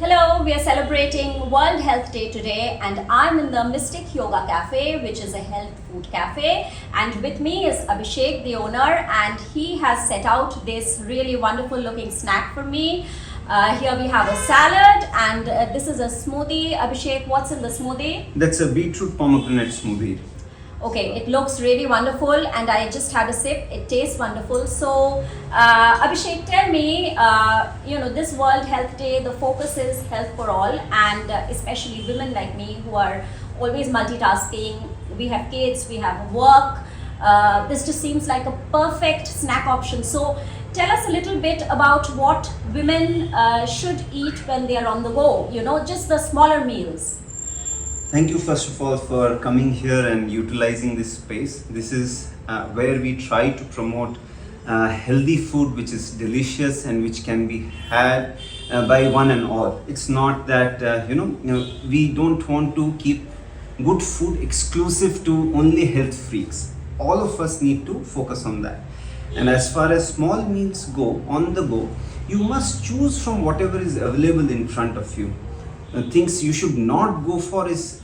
Hello, we are celebrating World Health Day today and I'm in the Mystic Yoga Cafe, which is a health food cafe, and with me is Abhishek, the owner, and he has set out this really wonderful looking snack for me. Here we have a salad and this is a smoothie. Abhishek, what's in the smoothie? That's a beetroot pomegranate smoothie. Okay, it looks really wonderful and I just had a sip. It tastes wonderful. So, Abhishek, tell me, this World Health Day, the focus is health for all, and especially women like me who are always multitasking. We have kids, we have work. This just seems like a perfect snack option. So, tell us a little bit about what women should eat when they are on the go, just the smaller meals. Thank you first of all for coming here and utilizing this space. This is where we try to promote healthy food which is delicious and which can be had by one and all. It's not that we don't want to keep good food exclusive to only health freaks. All of us need to focus on that. And as far as small meals go, on the go, you must choose from whatever is available in front of you. Things you should not go for is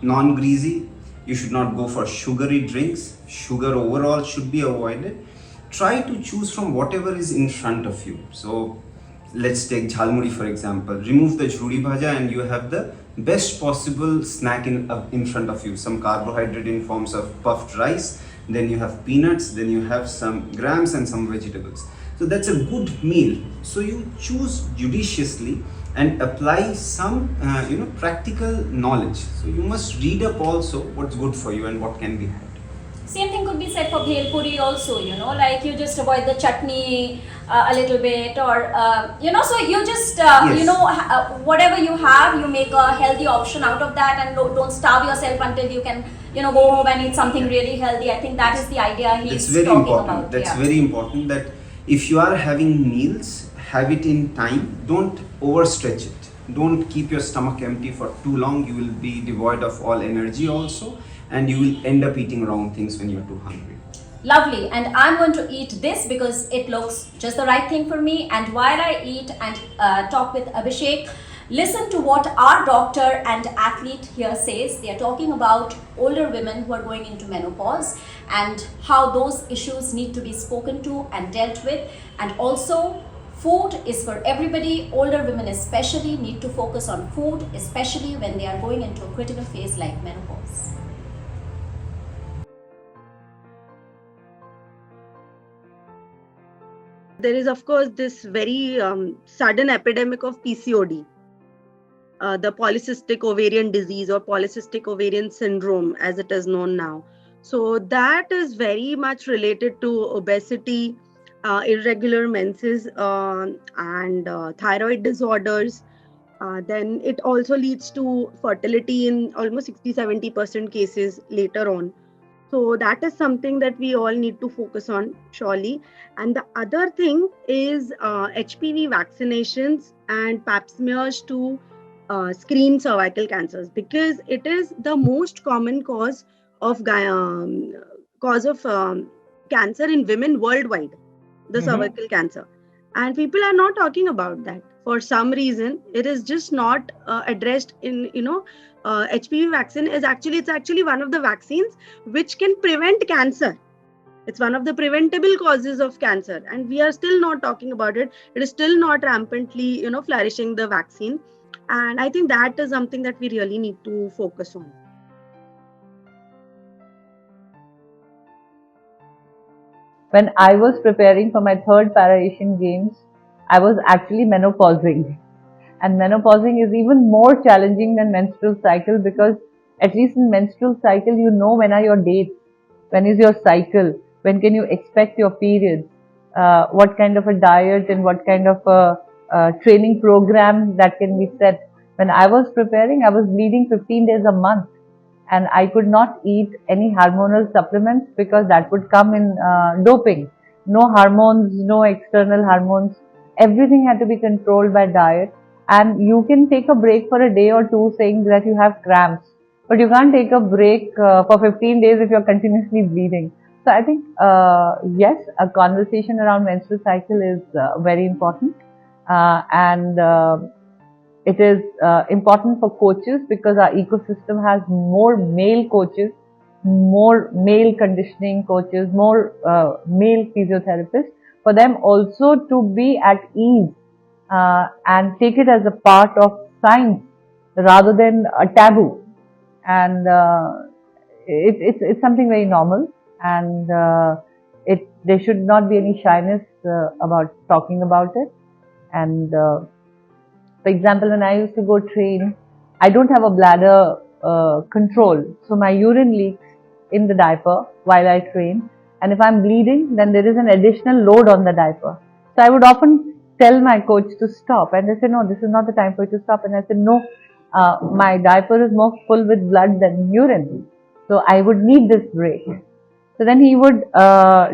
non-greasy. You should not go for sugary drinks. Sugar overall should be avoided. Try to choose from whatever is in front of you. So let's take jhalmuri for example. Remove the jhuri bhaja and you have the best possible snack in front of you. Some carbohydrate in forms of puffed rice, then you have peanuts, then you have some grams and some vegetables. So that's a good meal. So you choose judiciously and apply some practical knowledge. So you must read up also what's good for you and what can be had. Same thing could be said for bhel puri also, like you just avoid the chutney a little bit, or so you just Yes. whatever you have, you make a healthy option out of that, and don't starve yourself until you can go home and eat something really healthy. I think that is the idea he's That's very talking important. about. That's Yeah. very important that if you are having meals, have it in time. Don't overstretch it. Don't keep your stomach empty for too long. You will be devoid of all energy also, and you will end up eating wrong things when you're too hungry. Lovely, and I'm going to eat this because it looks just the right thing for me. And while I eat and talk with Abhishek, listen to what our doctor and athlete here says. They are talking about older women who are going into menopause and how those issues need to be spoken to and dealt with. And also, food is for everybody. Older women especially need to focus on food, especially when they are going into a critical phase like menopause. There is, of course, this very sudden epidemic of PCOD, the polycystic ovarian disease or polycystic ovarian syndrome, as it is known now. So that is very much related to obesity, irregular menses, and thyroid disorders. Then it also leads to fertility in almost 60-70% cases later on. So that is something that we all need to focus on, surely. And the other thing is HPV vaccinations and pap smears to screen cervical cancers, because it is the most common cause of cancer in women worldwide, the cervical cancer. And people are not talking about that. For some reason, it is just not addressed in, HPV vaccine it's actually one of the vaccines which can prevent cancer. It's one of the preventable causes of cancer, and we are still not talking about it. It is still not rampantly, flourishing, the vaccine. And I think that is something that we really need to focus on. When I was preparing for my third Para-Asian Games, I was actually menopausing. And menopausing is even more challenging than menstrual cycle, because at least in menstrual cycle, when are your dates, when is your cycle, when can you expect your periods, what kind of a diet and what kind of a training program that can be set. When I was preparing, I was bleeding 15 days a month, and I could not eat any hormonal supplements because that would come in doping. No hormones, no external hormones. Everything had to be controlled by diet. And you can take a break for a day or two saying that you have cramps, but you can't take a break for 15 days if you're continuously bleeding. So I think, yes, a conversation around menstrual cycle is very important. And it is important for coaches because our ecosystem has more male coaches, more male conditioning coaches, more male physiotherapists, for them also to be at ease and take it as a part of science rather than a taboo. And it's something very normal, and there should not be any shyness about talking about it. And for example, when I used to go train, I don't have a bladder control, so my urine leaks in the diaper while I train, and if I'm bleeding, then there is an additional load on the diaper. So I would often tell my coach to stop, and they say, no, this is not the time for you to stop. And I said, no, my diaper is more full with blood than urine, so I would need this break. So then he would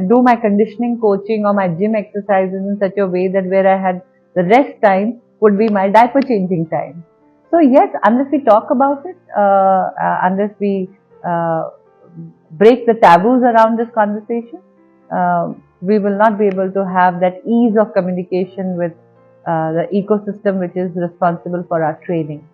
do my conditioning coaching or my gym exercises in such a way that where I had the rest time would be my diaper changing time. So yes, unless we talk about it, unless we break the taboos around this conversation, we will not be able to have that ease of communication with the ecosystem which is responsible for our training.